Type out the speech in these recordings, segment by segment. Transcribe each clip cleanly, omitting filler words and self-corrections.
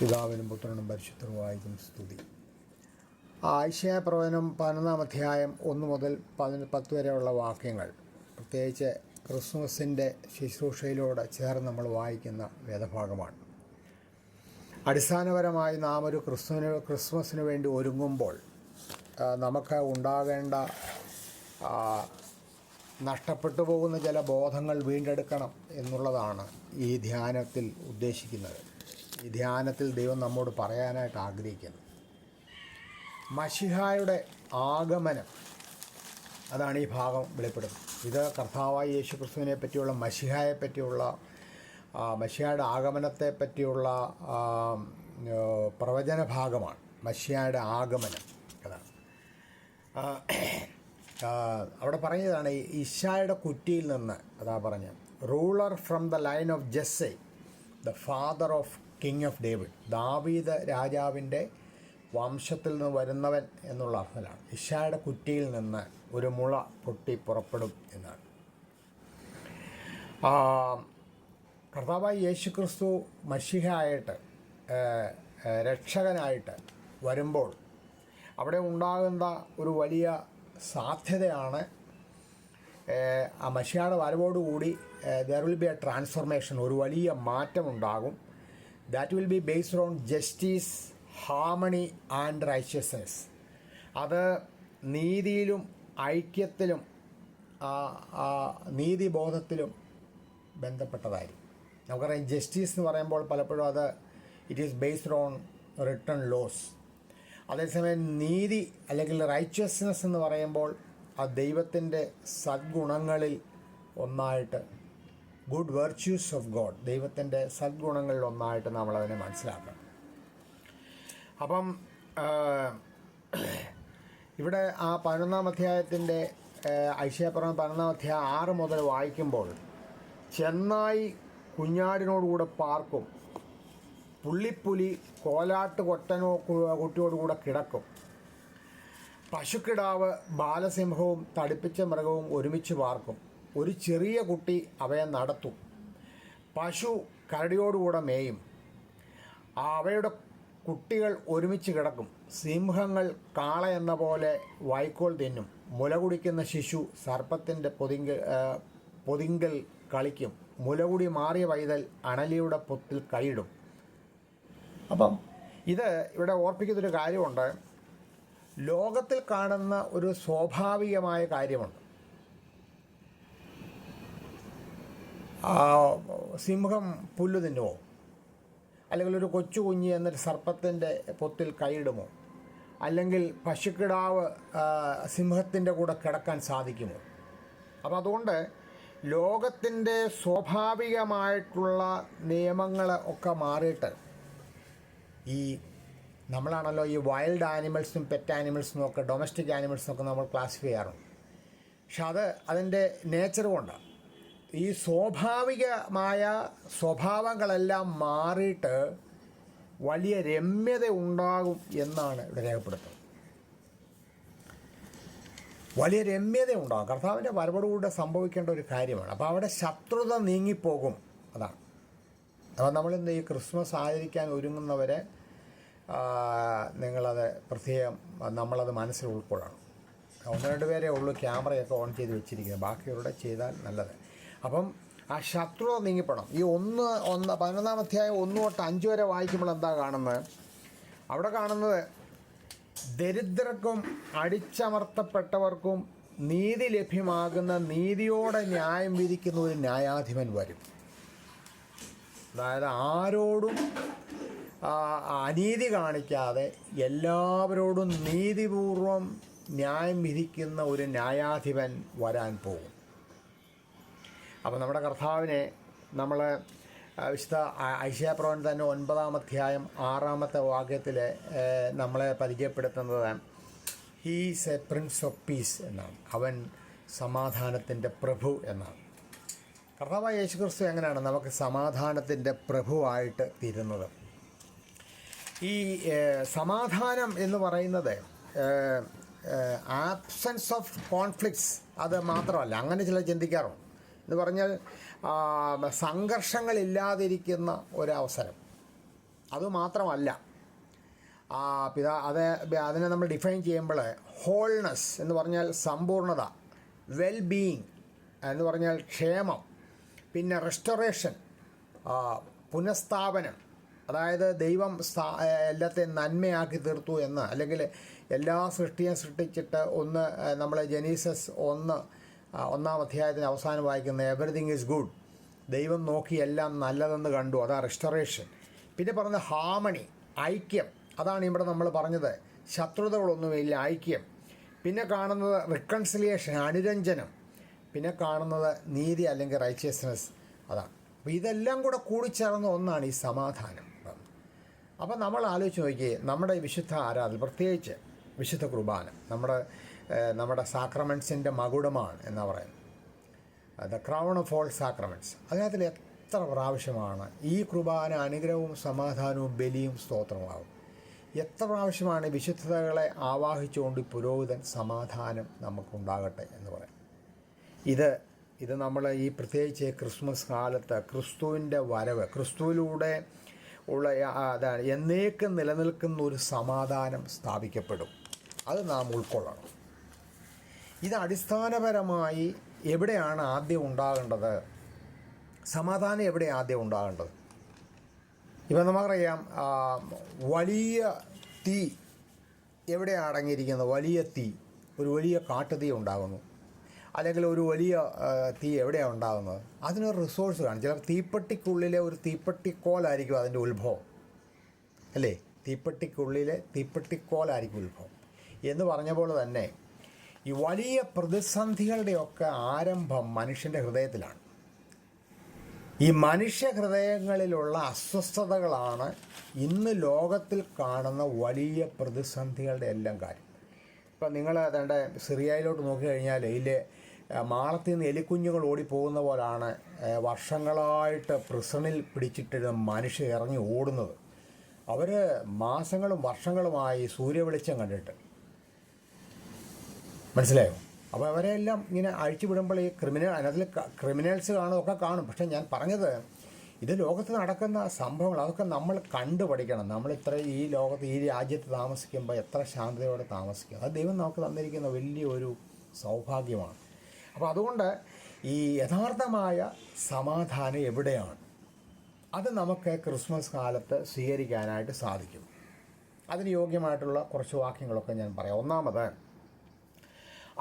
പിതാവിനും പുത്രനും പരിശുദ്ധനുമായിരിക്കും സ്തുതി. ഐശയ്യാ പ്രവചനം 11-ാം അധ്യായം 1 മുതൽ 10 വരെയുള്ള വാക്യങ്ങൾ പ്രത്യേകിച്ച് ക്രിസ്മസിൻ്റെ ശുശ്രൂഷയിലൂടെ ചേർന്ന് നമ്മൾ വായിക്കുന്ന വേദഭാഗമാണ്. അടിസ്ഥാനപരമായി നാം ഒരു ക്രിസ്മസിന് വേണ്ടി ഒരുങ്ങുമ്പോൾ നമുക്ക് ഉണ്ടാകേണ്ട നഷ്ടപ്പെട്ടു പോകുന്ന ചില ബോധങ്ങൾ വീണ്ടെടുക്കണം എന്നുള്ളതാണ് ഈ ധ്യാനത്തിൽ ഉദ്ദേശിക്കുന്നത്. ഈ ധ്യാനത്തിൽ ദൈവം നമ്മോട് പറയാനായിട്ട് ആഗ്രഹിക്കുന്നു. മശിഹായുടെ ആഗമനം, അതാണ് ഈ ഭാഗം വെളിപ്പെടുന്നത്. ഇത് കർത്താവായ യേശു ക്രിസ്തുവിനെ പറ്റിയുള്ള മശിഹായെ പറ്റിയുള്ള മശിഹായുടെ ആഗമനത്തെ പറ്റിയുള്ള പ്രവചന ഭാഗമാണ്. മശിഹായുടെ ആഗമനം അതാണ്. അവിടെ പറഞ്ഞതാണ് ഇശായുടെ കുറ്റിയിൽ നിന്ന്, അതാ പറഞ്ഞ ruler from the line of Jesse, the father of king of David, ദാവീദ് രാജാവിൻ്റെ വംശത്തിൽ നിന്ന് വരുന്നവൻ എന്നുള്ള അർത്ഥത്തിലാണ്. ഇശായുടെ കുറ്റിയിൽ നിന്ന് ഒരു മുള പൊട്ടി പുറപ്പെടും എന്നാണ്. കർത്താവായ യേശുക്രിസ്തു മശിഹയായിട്ട് രക്ഷകനായിട്ട് വരുമ്പോൾ അവിടെ ഉണ്ടാകുന്ന ഒരു വലിയ സാധ്യതയാണ് ആ മശിഹയുടെ വരവോടുകൂടി there will be a transformation, ഒരു വലിയ മാറ്റമുണ്ടാകും. That will be based on justice, harmony and righteousness. അത് നീതിയിലും ഐക്യത്തിലും നീതിബോധത്തിലും ബന്ധപ്പെട്ടതായിരിക്കും. നമുക്കറിയാം, ജസ്റ്റിസ് എന്ന് പറയുമ്പോൾ പലപ്പോഴും അത് it is based on written laws. അതേസമയം നീതി അല്ലെങ്കിൽ റൈച്വസ്നെസ് എന്ന് പറയുമ്പോൾ അത് ദൈവത്തിൻ്റെ സദ്ഗുണങ്ങളിൽ ഒന്നായിട്ട്, ഗുഡ് വെർച്യൂസ് ഓഫ് ഗോഡ്, ദൈവത്തിൻ്റെ സദ്ഗുണങ്ങളിൽ ഒന്നായിട്ട് നമ്മളതിനെ മനസ്സിലാക്കണം. അപ്പം ഇവിടെ ആ 11-ാം അധ്യായത്തിൻ്റെ ഐശയ്യാ പ്രവചനം 11-ാം അധ്യായം 6 മുതൽ വായിക്കുമ്പോൾ, ചെന്നായി കുഞ്ഞാടിനോടുകൂടെ പാർക്കും, പുള്ളിപ്പുലി കോലാട്ട് കുട്ടിയോടുകൂടെ കിടക്കും, പശുക്കിടാവ് ബാലസിംഹവും തടിപ്പിച്ച മൃഗവും ഒരുമിച്ച് പാർക്കും, ഒരു ചെറിയ കുട്ടി അവയെ നടത്തും, പശു കരടിയോടുകൂടെ മേയും, അവയുടെ കുട്ടികൾ ഒരുമിച്ച് കിടക്കും, സിംഹങ്ങൾ കാള എന്ന പോലെ വൈക്കോൽ തിന്നും, മുല കുടിക്കുന്ന ശിശു സർപ്പത്തിൻ്റെ പൊതിങ്കൽ കളിക്കും, മുലകുടി മാറിയ പൈതൽ അണലിയുടെ പൊത്തിൽ കൈയിടും. അപ്പം ഇത് ഇവിടെ ഓർപ്പിക്കുന്നൊരു കാര്യമുണ്ട്. ലോകത്തിൽ കാണുന്ന ഒരു സ്വാഭാവികമായ കാര്യമുണ്ട്. സിംഹം പുല്ല് തിന്നുമോ? അല്ലെങ്കിൽ ഒരു കൊച്ചു കുഞ്ഞ് എന്നൊരു സർപ്പത്തിൻ്റെ പൊത്തിൽ കൈയിടുമോ? അല്ലെങ്കിൽ പശുക്കിടാവ് സിംഹത്തിൻ്റെ കൂടെ കിടക്കാൻ സാധിക്കുമോ? അപ്പം അതുകൊണ്ട് ലോകത്തിൻ്റെ സ്വാഭാവികമായിട്ടുള്ള നിയമങ്ങൾ ഒക്കെ മാറിയിട്ട് ഈ നമ്മളാണല്ലോ ഈ വൈൽഡ് ആനിമൽസും പെറ്റ് ആനിമൽസും ഒക്കെ ഡൊമസ്റ്റിക് ആനിമൽസും ഒക്കെ നമ്മൾ ക്ലാസിഫൈ ചെയ്യാറുണ്ട്. പക്ഷെ അതിൻ്റെ നേച്ചർ കൊണ്ടാണ്. ഈ സ്വാഭാവികമായ സ്വഭാവങ്ങളെല്ലാം മാറിയിട്ട് വലിയ രമ്യത ഉണ്ടാകും എന്നാണ് ഇവിടെ രേഖപ്പെടുത്തുന്നത്. വലിയ രമ്യത ഉണ്ടാകും. കർത്താവിൻ്റെ വരവോടുകൂടെ സംഭവിക്കേണ്ട ഒരു കാര്യമാണ്. അപ്പോൾ അവിടെ ശത്രുത നീങ്ങിപ്പോകും. അതാണ്. അപ്പോൾ നമ്മളിന്ന് ഈ ക്രിസ്മസ് ആചരിക്കാൻ ഒരുങ്ങുന്നവരെ നിങ്ങളത് പ്രത്യേകം നമ്മളത് മനസ്സിൽ ഉൾക്കൊള്ളണം. 1-2 പേരേ ഉള്ളൂ ക്യാമറയൊക്കെ ഓൺ ചെയ്ത് വെച്ചിരിക്കുന്നത്, ബാക്കിയവരുടെ ചെയ്താൽ നല്ലത്. അപ്പം ആ ശത്രുത നീങ്ങിപ്പോണം. ഈ 11-ാം അധ്യായം 1 തൊട്ട് 5 വരെ വായിക്കുമ്പോൾ എന്താ കാണുന്നത്? അവിടെ കാണുന്നത് ദരിദ്രർക്കും അടിച്ചമർത്തപ്പെട്ടവർക്കും നീതി ലഭ്യമാകുന്ന, നീതിയോടെ ന്യായം വിധിക്കുന്ന ഒരു ന്യായാധിപൻ വരും. അതായത് ആരോടും അനീതി കാണിക്കാതെ എല്ലാവരോടും നീതിപൂർവം ന്യായം വിധിക്കുന്ന ഒരു ന്യായാധിപൻ വരാൻ പോകും. അപ്പോൾ നമ്മുടെ കർത്താവിനെ നമ്മൾ വിശുദ്ധ ഐശയ്യാ പ്രവചനം തന്നെ 9-ാം അധ്യായം 6-ാമത്തെ വാക്യത്തിൽ നമ്മളെ പരിചയപ്പെടുത്തുന്നത് he's a prince of peace എന്നാണ്. അവൻ സമാധാനത്തിൻ്റെ പ്രഭു എന്നാണ്. കർത്താവായ യേശുക്രിസ്തു എങ്ങനെയാണ് നമുക്ക് സമാധാനത്തിൻ്റെ പ്രഭുവായിട്ട് തീരുന്നത്? ഈ സമാധാനം എന്ന് പറയുന്നത് ആബ്സെൻസ് ഓഫ് കോൺഫ്ലിക്ട്സ് അത് മാത്രമല്ല. അങ്ങനെ ചിലർ ചിന്തിക്കാറുണ്ട്. എന്ന് പറഞ്ഞാൽ സംഘർഷങ്ങളില്ലാതിരിക്കുന്ന ഒരവസരം. അതുമാത്രമല്ല, അതിനെ നമ്മൾ ഡിഫൈൻ ചെയ്യുമ്പോൾ ഹോൾനെസ് എന്ന് പറഞ്ഞാൽ സമ്പൂർണ്ണത, വെൽ ബീയിങ് എന്ന് പറഞ്ഞാൽ ക്ഷേമം, പിന്നെ റെസ്റ്റോറേഷൻ പുനഃസ്ഥാപനം, അതായത് ദൈവം എല്ലാത്തെയും നന്മയാക്കി തീർത്തു എന്ന്, അല്ലെങ്കിൽ എല്ലാ സൃഷ്ടിയും സൃഷ്ടിച്ചിട്ട് നമ്മൾ ജെനീസസ് 1-1 അധ്യായത്തിന് അവസാനം വായിക്കുന്ന എവറിതിങ് ഈസ് ഗുഡ്, ദൈവം നോക്കി എല്ലാം നല്ലതെന്ന് കണ്ടു, അതാണ് റെസ്റ്റോറേഷൻ. പിന്നെ പറഞ്ഞ ഹാർമണി, ഐക്യം, അതാണ് ഇവിടെ നമ്മൾ പറഞ്ഞത്, ശത്രുതകളൊന്നുമില്ല, ഐക്യം. പിന്നെ കാണുന്നത് റിക്കൺസിലിയേഷൻ, അനുരഞ്ജനം. പിന്നെ കാണുന്നത് നീതി അല്ലെങ്കിൽ റൈച്ചിയസ്നെസ്, അതാണ്. അപ്പോൾ ഇതെല്ലാം കൂടെ കൂടിച്ചേർന്ന ഒന്നാണ് ഈ സമാധാനം. അപ്പോൾ നമ്മൾ ആലോചിച്ച് നോക്കിയേ, നമ്മുടെ വിശുദ്ധ ആരാധന, പ്രത്യേകിച്ച് വിശുദ്ധ കുർബാന നമ്മുടെ സാക്രമെൻറ്റ്സിൻ്റെ മകുടമാണ് എന്നാണ് പറയുന്നത്, the crown of all sacraments. അതിനകത്തിൽ എത്ര പ്രാവശ്യമാണ് ഈ കുർബാന അനുഗ്രഹവും സമാധാനവും ബലിയും സ്തോത്രമാകും? എത്ര പ്രാവശ്യമാണ് വിശുദ്ധതകളെ ആവാഹിച്ചുകൊണ്ട് പുരോഹിതൻ സമാധാനം നമുക്കുണ്ടാകട്ടെ എന്ന് പറയും. ഇത് നമ്മൾ ഈ പ്രത്യേകിച്ച് ക്രിസ്മസ് കാലത്ത് ക്രിസ്തുവിൻ്റെ വരവ്, ക്രിസ്തുവിലൂടെ ഉള്ള അതാണ് എന്നേക്കും നിലനിൽക്കുന്ന ഒരു സമാധാനം സ്ഥാപിക്കപ്പെടും. അത് നാം ഉൾക്കൊള്ളണം. ഇത് അടിസ്ഥാനപരമായി എവിടെയാണ് ആദ്യം ഉണ്ടാകേണ്ടത്? സമാധാനം എവിടെ ആദ്യം ഉണ്ടാകേണ്ടത്? ഇപ്പം നമുക്കറിയാം, വലിയ തീ എവിടെയാണ് അടങ്ങിയിരിക്കുന്നത്? വലിയ തീ, ഒരു വലിയ കാട്ടുതീ ഉണ്ടാകുന്നു, അല്ലെങ്കിൽ ഒരു വലിയ തീ എവിടെയാണ് ഉണ്ടാകുന്നത്? അതിനൊരു റിസോഴ്സ് കാണും. ചിലർ തീപ്പെട്ടിക്കുള്ളിലെ ഒരു തീപ്പെട്ടിക്കോലായിരിക്കും അതിൻ്റെ ഉത്ഭവം, അല്ലേ? തീപ്പെട്ടിക്കുള്ളിലെ തീപ്പെട്ടിക്കോലായിരിക്കും ഉത്ഭവം എന്ന് പറഞ്ഞ പോലെ തന്നെ ഈ വലിയ പ്രതിസന്ധികളുടെയൊക്കെ ആരംഭം മനുഷ്യൻ്റെ ഹൃദയത്തിലാണ്. ഈ മനുഷ്യ ഹൃദയങ്ങളിലുള്ള അസ്വസ്ഥതകളാണ് ഇന്ന് ലോകത്തിൽ കാണുന്ന വലിയ പ്രതിസന്ധികളുടെ എല്ലാം കാര്യം. ഇപ്പം നിങ്ങൾ അതേണ്ട സിറിയയിലോട്ട് നോക്കിക്കഴിഞ്ഞാൽ ഇതിലെ മാളത്തിൽ നിന്ന് എലിക്കുഞ്ഞുങ്ങൾ ഓടിപ്പോകുന്ന പോലാണ് വർഷങ്ങളായിട്ട് പ്രിസണിൽ പിടിച്ചിട്ടിരുന്ന മനുഷ്യർ ഇറങ്ങി ഓടുന്നത്. അവർ മാസങ്ങളും വർഷങ്ങളുമായി സൂര്യവെളിച്ചം കണ്ടിട്ട്, മനസ്സിലായോ? അപ്പോൾ അവരെല്ലാം ഇങ്ങനെ അഴിച്ചു വിടുമ്പോൾ ഈ അതിനകത്തിൽ ക്രിമിനൽസ് ഒക്കെ കാണും. പക്ഷേ ഞാൻ പറഞ്ഞത്, ഇത് ലോകത്ത് നടക്കുന്ന സംഭവങ്ങൾ, അതൊക്കെ നമ്മൾ കണ്ടു പഠിക്കണം. നമ്മളിത്ര ഈ ലോകത്ത്, ഈ രാജ്യത്ത് താമസിക്കുമ്പോൾ എത്ര ശാന്തതയോടെ താമസിക്കും. അത് ദൈവം നമുക്ക് തന്നിരിക്കുന്ന വലിയൊരു സൗഭാഗ്യമാണ്. അപ്പോൾ അതുകൊണ്ട് ഈ യഥാർത്ഥമായ സമാധാനം എവിടെയാണ്, അത് നമുക്ക് ക്രിസ്മസ് കാലത്ത് സ്വീകരിക്കാനായിട്ട് സാധിക്കും. അതിന് യോഗ്യമായിട്ടുള്ള കുറച്ച് വാക്യങ്ങളൊക്കെ ഞാൻ പറയാം. ഒന്നാമത്,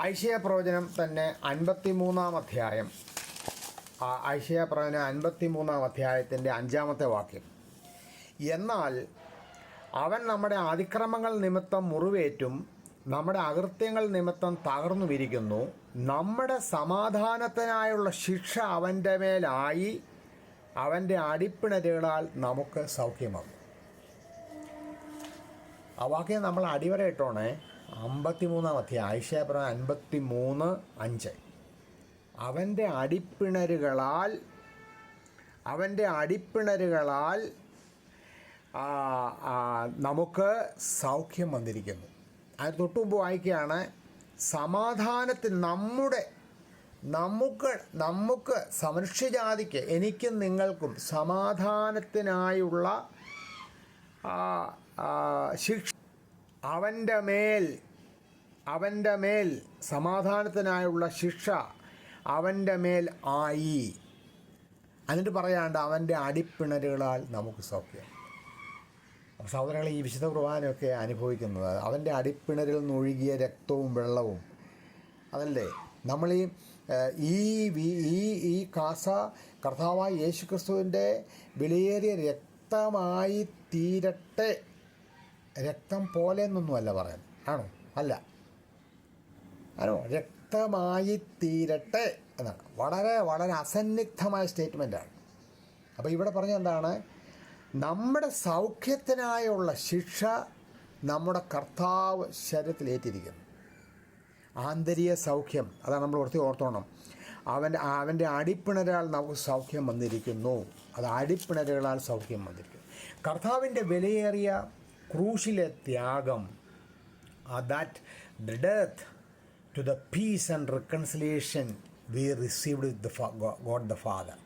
ഐശയ്യാ പ്രവചനം തന്നെ 53-ാം അധ്യായം, ഐശയ്യാ പ്രവചനം 53-ാം അധ്യായത്തിൻ്റെ 5-ാമത്തെ വാക്യം. എന്നാൽ അവൻ നമ്മുടെ അതിക്രമങ്ങൾ നിമിത്തം മുറിവേറ്റും നമ്മുടെ അകൃത്യങ്ങൾ നിമിത്തം തകർന്നു വിരിക്കുന്നു, നമ്മുടെ സമാധാനത്തിനായുള്ള ശിക്ഷ അവൻ്റെ മേലായി, അവൻ്റെ അടിപ്പിണരുകളാൽ നമുക്ക് സൗഖ്യമാകും. ആ വാക്യം നമ്മൾ അടിവരയിട്ടോണേ. 53-ാം അധ്യായം, ഐശയ്യാ പ്രവചനം 53:5. അവൻ്റെ അടിപ്പിണരുകളാൽ നമുക്ക് സൗഖ്യം വന്നിരിക്കുന്നു. അതിന് തൊട്ട് മുമ്പ് വായിക്കുകയാണ്, സമാധാനത്തിൽ നമുക്ക് മനുഷ്യജാതിക്ക്, എനിക്കും നിങ്ങൾക്കും സമാധാനത്തിനായുള്ള ശിക്ഷ അവൻ്റെ മേൽ സമാധാനത്തിനായുള്ള ശിക്ഷ അവൻ്റെ മേൽ ആയി. എന്നിട്ട് പറയാണ്ട്, അവൻ്റെ അടിപ്പിണരുകളാൽ നമുക്ക് സൗഖ്യം. സഹോദരങ്ങളെ, ഈ വിശുദ്ധ കുർബാനയൊക്കെ അനുഭവിക്കുന്നത് അവൻ്റെ അടിപ്പിണരിൽ നിന്നൊഴുകിയ രക്തവും വെള്ളവും അതല്ലേ. നമ്മൾ ഈ കാസ കർത്താവായ യേശു ക്രിസ്തുവിൻ്റെ വിലയേറിയ രക്തമായി തീരട്ടെ. രക്തം പോലെ എന്നൊന്നുമല്ല പറയാൻ, ആണോ? അല്ല, രക്തമായി തീരട്ടെ എന്നാണ്. വളരെ വളരെ അസന്നിഗ്ധമായ സ്റ്റേറ്റ്മെൻറ്റാണ്. അപ്പോൾ ഇവിടെ പറഞ്ഞ എന്താണ്? നമ്മുടെ സൗഖ്യത്തിനായുള്ള ശിക്ഷ നമ്മുടെ കർത്താവ് ശരീരത്തിലേറ്റിരിക്കുന്നു. ആന്തരിക സൗഖ്യം, അതാണ് നമ്മൾ ഓർത്തോണം. അവൻ്റെ അടിപ്പിണരാൽ നമുക്ക് സൗഖ്യം വന്നിരിക്കുന്നു. അത് അടിപ്പിണരുകളാൽ സൗഖ്യം വന്നിരിക്കുന്നു. കർത്താവിൻ്റെ വിലയേറിയ ക്രൂശിലെ ത്യാഗം, that the death to the peace and reconciliation we received with God the Father.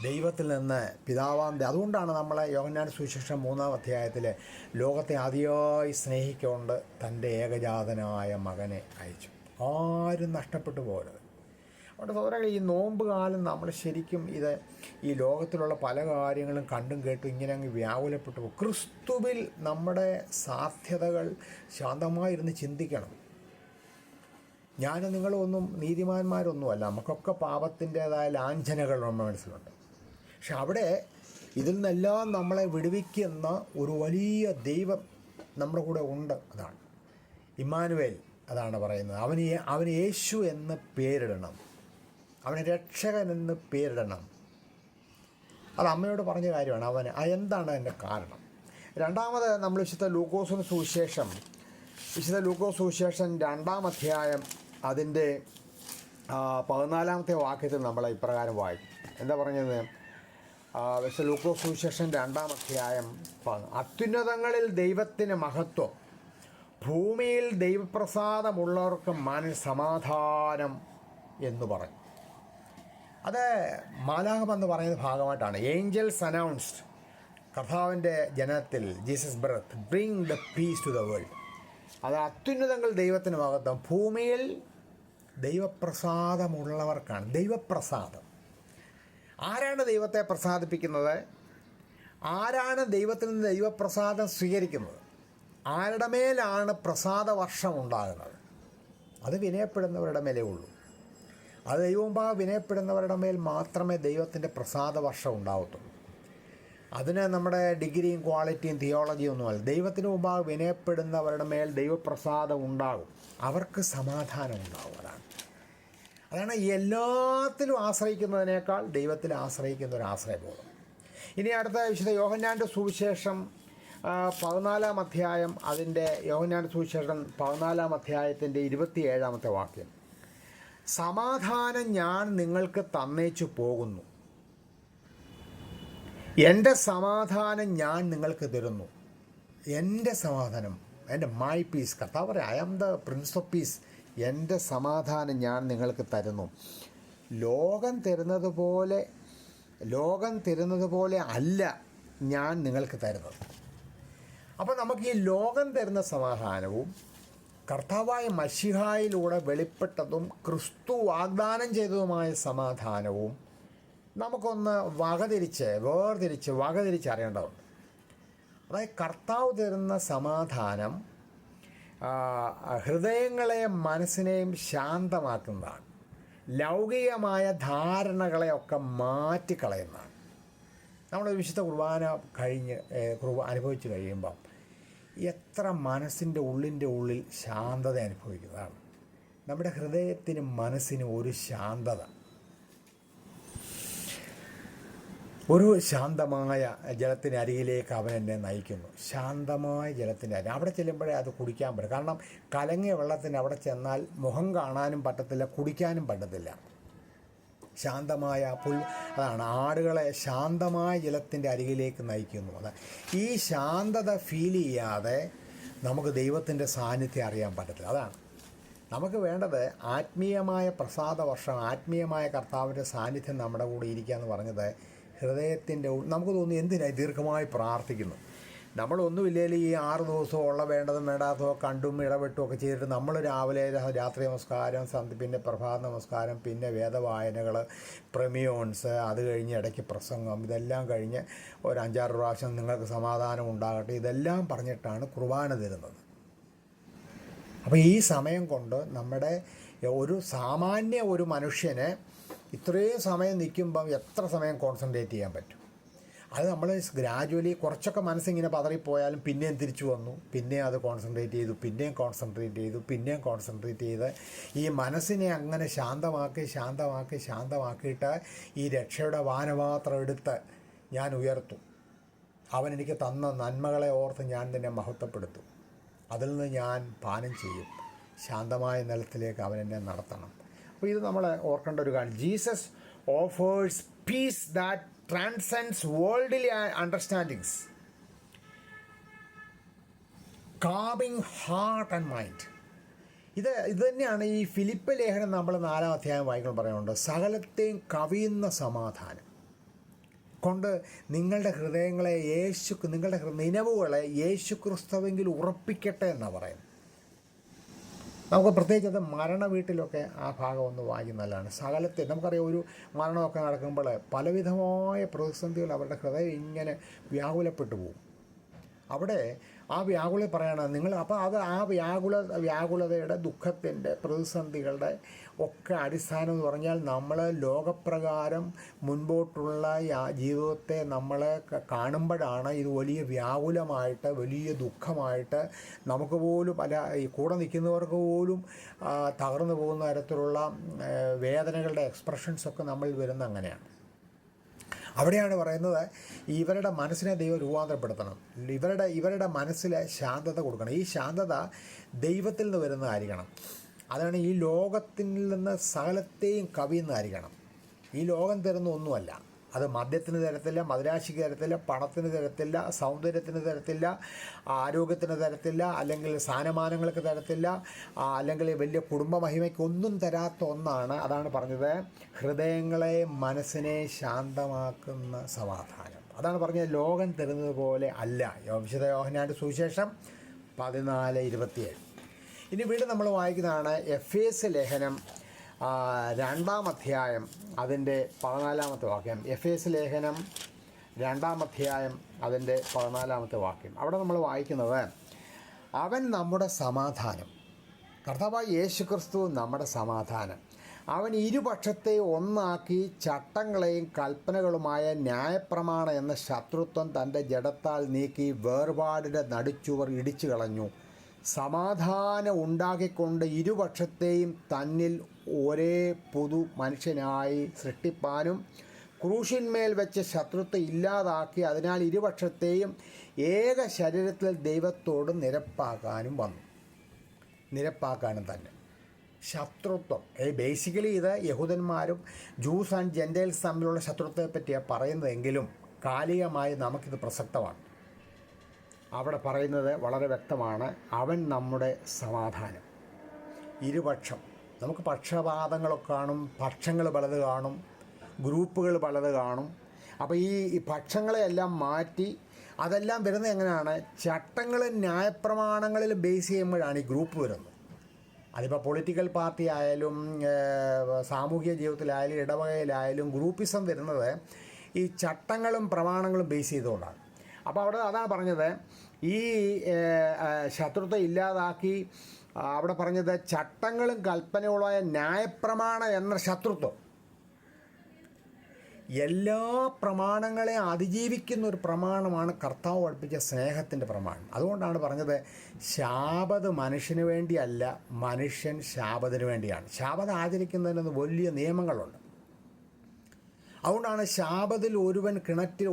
ദൈവത്തിൽ നിന്ന് അതുകൊണ്ടാണ് നമ്മളെ യോഹന്നാന്റെ സുവിശേഷം 3-ാം അധ്യായത്തിൽ ലോകത്തെ അതിയായി സ്നേഹിക്കൊണ്ട് തൻ്റെ ഏകജാതനായ മകനെ അയച്ചു. ആരും നഷ്ടപ്പെട്ടു പോകരുത്. അതുകൊണ്ട് സഹോദരങ്ങളെ, ഈ നോമ്പ് കാലം നമ്മൾ ശരിക്കും ഈ ലോകത്തിലുള്ള പല കാര്യങ്ങളും കണ്ടും കേട്ടും ഇങ്ങനെ അങ്ങ് വ്യാകുലപ്പെട്ടു പോകും. ക്രിസ്തുവിൽ നമ്മുടെ സാധ്യതകൾ ശാന്തമായിരുന്ന് ചിന്തിക്കണം. ഞാനും നിങ്ങളൊന്നും നീതിമാന്മാരൊന്നുമല്ല, നമുക്കൊക്കെ പാപത്തിൻ്റേതായ ലാഞ്ചനകൾ നമ്മുടെ മനസ്സിലുണ്ട്. പക്ഷെ അവിടെ ഇതിൽ നിന്നെല്ലാം നമ്മളെ വിടുവിക്കുന്ന ഒരു വലിയ ദൈവം നമ്മുടെ കൂടെ ഉണ്ട്. അതാണ് ഇമ്മാനുവേൽ. അതാണ് പറയുന്നത്, അവന് യേശു എന്ന് പേരിടണം, അവന് രക്ഷകൻ എന്ന് പേരിടണം. അത് അമ്മയോട് പറഞ്ഞ കാര്യമാണ്. എന്താണ് അതിൻ്റെ കാരണം? രണ്ടാമത് നമ്മൾ വിശുദ്ധ ലൂക്കോസ് സുവിശേഷം 2-ാം അധ്യായം അതിൻ്റെ 14-ാമത്തെ വാക്യത്തിൽ നമ്മൾ ഇപ്രകാരം വായിക്കും. എന്താ പറഞ്ഞത്? വിശുദ്ധ ലൂക്കോസ് സുവിശേഷം 2-ാം അധ്യായം അത്യുന്നതങ്ങളിൽ ദൈവത്തിന് മഹത്വം, ഭൂമിയിൽ ദൈവപ്രസാദമുള്ളവർക്ക് മനസ്സിൽ സമാധാനം എന്ന് പറഞ്ഞു. അത് മാലാഖം എന്ന് പറയുന്ന ഭാഗമായിട്ടാണ്. ഏഞ്ചൽസ് അനൗൺസ്ഡ്, കർത്താവിൻ്റെ ജനനത്തിൽ Jesus birth bring the peace to the world. അത് അത്യുന്നതങ്ങൾ ദൈവത്തിന് മഹത്വം, ഭൂമിയിൽ ദൈവപ്രസാദമുള്ളവർക്കാണ്. ദൈവപ്രസാദം. ആരാണ് ദൈവത്തെ പ്രസാദിപ്പിക്കുന്നത്? ആരാണ് ദൈവത്തിൽ നിന്ന് ദൈവപ്രസാദം സ്വീകരിക്കുന്നത്? ആരുടെ മേലാണ് പ്രസാദവർഷം ഉണ്ടാകുന്നത്? അത് വിനയപ്പെടുന്നവരുടെ മേലേ ഉള്ളൂ. അത് ദൈവമുമ്പാകെ വിനയപ്പെടുന്നവരുടെ മേൽ മാത്രമേ ദൈവത്തിൻ്റെ പ്രസാദവർഷം ഉണ്ടാകത്തുള്ളൂ. അതിന് നമ്മുടെ ഡിഗ്രിയും ക്വാളിറ്റിയും തിയോളജിയും ഒന്നുമല്ല. ദൈവത്തിന് മുമ്പാകെ വിനയപ്പെടുന്നവരുടെ മേൽ ദൈവപ്രസാദം ഉണ്ടാകും, അവർക്ക് സമാധാനം ഉണ്ടാകും. അതാണ് എല്ലാത്തിലും ആശ്രയിക്കുന്നതിനേക്കാൾ ദൈവത്തിൽ ആശ്രയിക്കുന്ന ഒരു ആശ്രയബോധം. ഇനി അടുത്ത വിശുദ്ധ യോഹന്നാൻ്റെ സുവിശേഷം 14-ാം അധ്യായം, അതിൻ്റെ യോഹന്നാൻ്റെ സുവിശേഷം 14-ാം അധ്യായത്തിൻ്റെ 27-ാമത്തെ വാക്യം. സമാധാനം ഞാൻ നിങ്ങൾക്ക് തന്നേച്ചു പോകുന്നു, എൻ്റെ സമാധാനം ഞാൻ നിങ്ങൾക്ക് തരുന്നു. എൻ്റെ സമാധാനം, എൻ്റെ മൈ പീസ്. കർത്താവ് പറയാം, I am the prince of peace. എൻ്റെ സമാധാനം ഞാൻ നിങ്ങൾക്ക് തരുന്നു. ലോകം തരുന്നത് പോലെ അല്ല ഞാൻ നിങ്ങൾക്ക് തരുന്നത്. അപ്പോൾ നമുക്ക് ഈ ലോകം തരുന്ന സമാധാനവും കർത്താവായ മശിഹായിലൂടെ വെളിപ്പെട്ടതും ക്രിസ്തു വാഗ്ദാനം ചെയ്തതുമായ സമാധാനവും നമുക്കൊന്ന് വേർതിരിച്ച് അറിയേണ്ടതുണ്ട്. അതായത് കർത്താവ് തരുന്ന സമാധാനം ഹൃദയങ്ങളെയും മനസ്സിനെയും ശാന്തമാക്കുന്നതാണ്. ലൗകികമായ ധാരണകളെയൊക്കെ മാറ്റിക്കളയുന്നതാണ്. നമ്മൾ വിശുദ്ധ കുർബാന അനുഭവിച്ച് കഴിയുമ്പം എത്ര മനസ്സിൻ്റെ ഉള്ളിൽ ശാന്തത അനുഭവിക്കുന്നതാണ്. നമ്മുടെ ഹൃദയത്തിനും മനസ്സിനും ഒരു ശാന്തത, ഒരു ശാന്തമായ ജലത്തിൻ്റെ അരികിലേക്ക് അവൻ എന്നെ നയിക്കുന്നു. ശാന്തമായ ജലത്തിൻ്റെ അരി, അവിടെ ചെല്ലുമ്പോഴേ അത് കുടിക്കാൻ പറ്റും. കാരണം കലങ്ങിയ വെള്ളത്തിന് അവിടെ ചെന്നാൽ മുഖം കാണാനും പറ്റത്തില്ല, കുടിക്കാനും പറ്റത്തില്ല. ശാന്തമായ അതാണ് ആടുകളെ ശാന്തമായ ജലത്തിൻ്റെ അരികിലേക്ക് നയിക്കുന്നു. ഈ ശാന്തത ഫീൽ ചെയ്യാതെ നമുക്ക് ദൈവത്തിൻ്റെ സാന്നിധ്യം അറിയാൻ പറ്റത്തില്ല. അതാണ് നമുക്ക് വേണ്ടത്. ആത്മീയമായ പ്രസാദവർഷം, ആത്മീയമായ കർത്താവിൻ്റെ സാന്നിധ്യം നമ്മുടെ കൂടെ ഇരിക്കുക എന്ന് പറഞ്ഞത് ഹൃദയത്തിൻ്റെ നമുക്ക് തോന്നി എന്തിനായി ദീർഘമായി പ്രാർത്ഥിക്കുന്നു. നമ്മളൊന്നുമില്ലെങ്കിൽ ഈ 6 ദിവസവും ഉള്ള വേണ്ടതും വേണ്ടാത്തതോ കണ്ടും ഇടപെട്ടും ഒക്കെ ചെയ്തിട്ട് നമ്മൾ രാവിലെ രാത്രി നമസ്കാരം, പിന്നെ പ്രഭാത നമസ്കാരം, പിന്നെ വേദവായനകൾ, പ്രമിയോൺസ്, അത് കഴിഞ്ഞ് ഇടയ്ക്ക് പ്രസംഗം, ഇതെല്ലാം കഴിഞ്ഞ് ഒരു 5-6 പ്രാവശ്യം നിങ്ങൾക്ക് സമാധാനം ഉണ്ടാകട്ടെ, ഇതെല്ലാം പറഞ്ഞിട്ടാണ് കുർബാന തരുന്നത്. അപ്പോൾ ഈ സമയം കൊണ്ട് നമ്മുടെ ഒരു മനുഷ്യന് ഇത്രയും സമയം നിൽക്കുമ്പം എത്ര സമയം കോൺസെൻട്രേറ്റ് ചെയ്യാൻ പറ്റും? അത് നമ്മൾ ഗ്രാജുവലി കുറച്ചൊക്കെ മനസ്സിങ്ങനെ പതറിപ്പോയാലും പിന്നെയും തിരിച്ചു വന്നു, പിന്നെയും അത് കോൺസെൻട്രേറ്റ് ചെയ്തു, പിന്നെയും കോൺസെൻട്രേറ്റ് ചെയ്ത് ഈ മനസ്സിനെ അങ്ങനെ ശാന്തമാക്കിയിട്ട് ഈ രക്ഷയുടെ വാനപാത്രം എടുത്ത് ഞാൻ ഉയർത്തും. അവൻ എനിക്ക് തന്ന നന്മകളെ ഓർത്ത് ഞാൻ നിന്നെ മഹത്വപ്പെടുത്തും. അതിൽ നിന്ന് ഞാൻ പാനം ചെയ്യും. ശാന്തമായ നിലത്തിലേക്ക് അവൻ എന്നെ നടത്തണം. അപ്പോൾ ഇത് നമ്മൾ ഓർക്കേണ്ട ഒരു കാര്യം. Jesus offers piece that transcends worldly understandings, calming heart and mind. ഇത് തന്നെയാണ് ഈ ഫിലിപ്പ് ലേഖനം നമ്മൾ 4-ാം അധ്യായം വായിക്കുമ്പോൾ പറയുന്നുണ്ട്. സകലത്തെയും കവിയുന്ന സമാധാനം. കൊണ്ട് നിങ്ങളുടെ ഹൃദയങ്ങളെ നിങ്ങളുടെ നിലവുകളെ യേശു ക്രിസ്തുവെങ്കിൽ ഉറപ്പിക്കട്ടെ എന്നാണ് പറയുന്നത്. നമുക്ക് പ്രത്യേകിച്ച് അത് മരണ വീട്ടിലൊക്കെ ആ ഭാഗം ഒന്ന് വായിക്കുന്നതല്ലാണ്. സകലത്തെ നമുക്കറിയാം, ഒരു മരണമൊക്കെ നടക്കുമ്പോൾ പലവിധമായ പ്രതിസന്ധികൾ അവരുടെ ഹൃദയം ഇങ്ങനെ വ്യാകുലപ്പെട്ടു പോകും. അവിടെ ആ വ്യാകുലത പറയണം നിങ്ങൾ. അപ്പോൾ അത് ആ വ്യാകുലതയുടെ ദുഃഖത്തിൻ്റെ പ്രതിസന്ധികളുടെ ഒക്കെ അടിസ്ഥാനം എന്ന് പറഞ്ഞാൽ നമ്മൾ ലോകപ്രകാരം മുൻപോട്ടുള്ള ജീവിതത്തെ നമ്മൾ കാണുമ്പോഴാണ് ഇത് വലിയ വ്യാകുലമായിട്ട് വലിയ ദുഃഖമായിട്ട് നമുക്ക് പോലും ഈ കൂടെ നിൽക്കുന്നവർക്ക് പോലും തകർന്നു പോകുന്ന തരത്തിലുള്ള വേദനകളുടെ എക്സ്പ്രഷൻസൊക്കെ നമ്മളിൽ വരുന്ന അങ്ങനെയാണ്. അവിടെയാണ് പറയുന്നത് ഇവരുടെ മനസ്സിനെ ദൈവം രൂപാന്തരപ്പെടുത്തണം, ഇവരുടെ മനസ്സിൽ ശാന്തത കൊടുക്കണം. ഈ ശാന്തത ദൈവത്തിൽ നിന്ന് വരുന്നതായിരിക്കണം. അതാണ് ഈ ലോകത്തിൽ നിന്ന് സകലത്തെയും കവിയുന്നതായിരിക്കണം. ഈ ലോകം തരുന്ന ഒന്നുമല്ല. അത് മദ്യത്തിന് തരത്തില്ല, മദിരാശിക്ക് തരത്തില്ല, പണത്തിന് തരത്തില്ല, സൗന്ദര്യത്തിന് തരത്തില്ല, ആരോഗ്യത്തിന് തരത്തില്ല, അല്ലെങ്കിൽ സ്ഥാനമാനങ്ങൾക്ക് തരത്തില്ല, അല്ലെങ്കിൽ വലിയ കുടുംബ മഹിമയ്ക്കൊന്നും തരാത്ത ഒന്നാണ്. അതാണ് പറഞ്ഞത്, ഹൃദയങ്ങളെ മനസ്സിനെ ശാന്തമാക്കുന്ന സമാധാനം. അതാണ് പറഞ്ഞത്, ലോകം തരുന്നത് പോലെ അല്ല. വിശുദ്ധ യോഹന്നാന്റെ സുവിശേഷം 14:27. ഇനി വീണ്ടും നമ്മൾ വായിക്കുന്നതാണ് എഫേസ്യ ലേഖനം 2-ാം അധ്യായം അതിൻ്റെ 14-ാമത്തെ വാക്യം. എഫേസ്യ ലേഖനം 2-ാം അധ്യായം അതിൻ്റെ 14-ാമത്തെ വാക്യം. അവിടെ നമ്മൾ വായിക്കുന്നത്, അവൻ നമ്മുടെ സമാധാനം, കർത്താവായ യേശു ക്രിസ്തു നമ്മുടെ സമാധാനം, അവൻ ഇരുപക്ഷത്തെ ഒന്നാക്കി ചട്ടങ്ങളെയും കൽപ്പനകളുമായ ന്യായപ്രമാണം എന്ന ശത്രുത്വം തൻ്റെ ജഡത്താൽ നീക്കി വേർപാടിൻ്റെ നടുച്ചുവർ ഇടിച്ചു കളഞ്ഞു. സമാധാനം ഉണ്ടാക്കിക്കൊണ്ട് ഇരുപക്ഷത്തെയും തന്നിൽ ഒരേ പുതു മനുഷ്യനായി സൃഷ്ടിപ്പാനും ക്രൂശിന്മേൽ വെച്ച് ശത്രുത്വം ഇല്ലാതാക്കി അതിനാൽ ഇരുപക്ഷത്തെയും ഏക ശരീരത്തിൽ ദൈവത്തോട് നിരപ്പാക്കാനും തന്നെ. ശത്രുത്വം ബേസിക്കലി ഇത് യഹൂദന്മാരും ജൂസ് ആൻഡ് ജെൻറ്റൈൽസ് തമ്മിലുള്ള ശത്രുത്വത്തെ പറ്റിയാണ് പറയുന്നതെങ്കിലും കാലികമായി നമുക്കിത് പ്രസക്തമാണ്. അവിടെ പറയുന്നത് വളരെ വ്യക്തമാണ്, അവൻ നമ്മുടെ സമാധാനം. ഇരുപക്ഷം, നമുക്ക് പക്ഷപാതങ്ങളൊക്കെ കാണും, പക്ഷങ്ങൾ പലത് കാണും, ഗ്രൂപ്പുകൾ പലത് കാണും. അപ്പോൾ ഈ പക്ഷങ്ങളെയെല്ലാം മാറ്റി അതെല്ലാം വരുന്നത് എങ്ങനെയാണ്? ചട്ടങ്ങളും ന്യായപ്രമാണങ്ങളിലും ബേസ് ചെയ്യുമ്പോഴാണ് ഈ ഗ്രൂപ്പ് വരുന്നത്. അതിപ്പോൾ പൊളിറ്റിക്കൽ പാർട്ടി ആയാലും സാമൂഹിക ജീവിതത്തിലായാലും ഇടവകയിലായാലും ഗ്രൂപ്പിസം വരുന്നത് ഈ ചട്ടങ്ങളും പ്രമാണങ്ങളും ബേസ് ചെയ്തുകൊണ്ടാണ്. അപ്പോൾ അവിടെ അതാണ് പറഞ്ഞത്, ഈ ശത്രുത ഇല്ലാതാക്കി അവിടെ പറഞ്ഞത് ചട്ടങ്ങളും കൽപ്പനകളുമായ ന്യായപ്രമാണം എന്ന ശത്രുത്വം എല്ലാ പ്രമാണങ്ങളെയും അതിജീവിക്കുന്ന ഒരു പ്രമാണമാണ് കർത്താവ് പഠിപ്പിച്ച സ്നേഹത്തിൻ്റെ പ്രമാണം. അതുകൊണ്ടാണ് പറഞ്ഞത്, ശാബത് മനുഷ്യന് വേണ്ടിയല്ല, മനുഷ്യൻ ശാബതിന് വേണ്ടിയാണ്. ശാബത് ആചരിക്കുന്നതിന് വലിയ നിയമങ്ങളുണ്ട്. അതുകൊണ്ടാണ് ശാബതിൽ ഒരുവൻ കിണറ്റിൽ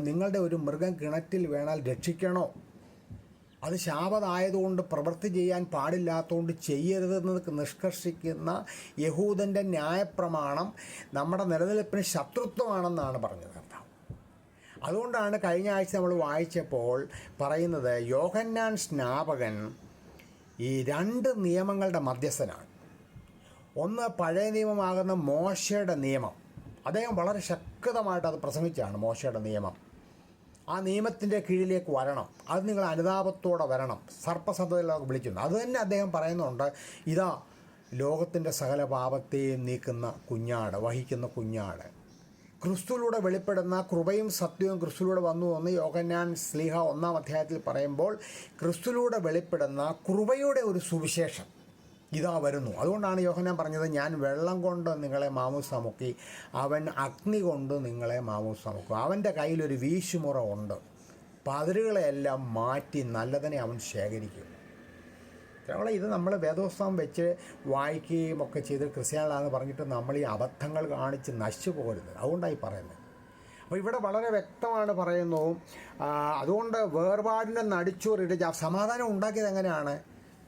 നിങ്ങളുടെ ഒരു മൃഗം കിണറ്റിൽ വീണാൽ രക്ഷിക്കണോ, അത് ശാബതായതുകൊണ്ട് പ്രവൃത്തി ചെയ്യാൻ പാടില്ലാത്തതുകൊണ്ട് ചെയ്യരുതെന്ന് നിഷ്കർഷിക്കുന്ന യഹൂദൻ്റെ ന്യായപ്രമാണം നമ്മുടെ നിലനിൽപ്പിന് ശത്രുത്വമാണെന്നാണ് പറഞ്ഞത് കർത്താവ്. അതുകൊണ്ടാണ് കഴിഞ്ഞ ആഴ്ച നമ്മൾ വായിച്ചപ്പോൾ പറയുന്നത്, യോഹന്നാൻ സ്നാപകൻ ഈ 2 നിയമങ്ങളുടെ മധ്യസ്ഥനാണ്. ഒന്ന് പഴയ നിയമമാകുന്ന മോശയുടെ നിയമം, അദ്ദേഹം വളരെ ശക്തമായിട്ട് അത് പ്രസംഗിച്ചാണ്. മോശയുടെ നിയമം, ആ നിയമത്തിൻ്റെ കീഴിലേക്ക് വരണം, അത് നിങ്ങൾ അനുതാപത്തോടെ വരണം, സർപ്പസന്തതിയിലൊക്കെ വിളിക്കുന്നു. അത് തന്നെ അദ്ദേഹം പറയുന്നുണ്ട്, ഇതാ ലോകത്തിൻ്റെ സകല പാപത്തെയും നീക്കുന്ന കുഞ്ഞാട്, വഹിക്കുന്ന കുഞ്ഞാട്. ക്രിസ്തുവിലൂടെ വെളിപ്പെടുന്ന കൃപയും സത്യവും ക്രിസ്തുവിലൂടെ വന്നു എന്ന് യോഹന്നാൻ ശ്ലീഹ 1-ാം അധ്യായത്തിൽ പറയുമ്പോൾ, ക്രിസ്തുവിലൂടെ വെളിപ്പെടുന്ന കൃപയുടെ ഒരു സുവിശേഷം ഇതാ വരുന്നു. അതുകൊണ്ടാണ് യോഹന്നാൻ പറഞ്ഞത്, ഞാൻ വെള്ളം കൊണ്ട് നിങ്ങളെ മാമൂസ മുക്കി, അവൻ അഗ്നി കൊണ്ട് നിങ്ങളെ മാമൂസ മുക്കും. അവൻ്റെ കയ്യിലൊരു വീശുമുറ ഉണ്ട്, പതിരുകളെല്ലാം മാറ്റി നല്ലതിനെ അവൻ ശേഖരിക്കും. ഇത് നമ്മൾ വേദോസ്തവം വെച്ച് വായിക്കുകയും ഒക്കെ ചെയ്ത് ക്രിസ്ത്യാനികളാണെന്ന് പറഞ്ഞിട്ട് നമ്മൾ ഈ അബദ്ധങ്ങൾ കാണിച്ച് നശിച്ചു പോകരുത്. അതുകൊണ്ടായി പറയുന്നത്. അപ്പോൾ ഇവിടെ വളരെ വ്യക്തമാണ് പറയുന്നു, അതുകൊണ്ട് വേർപാടിൻ്റെ നടിച്ചോറിടിച്ച് സമാധാനം ഉണ്ടാക്കിയത് എങ്ങനെയാണ്?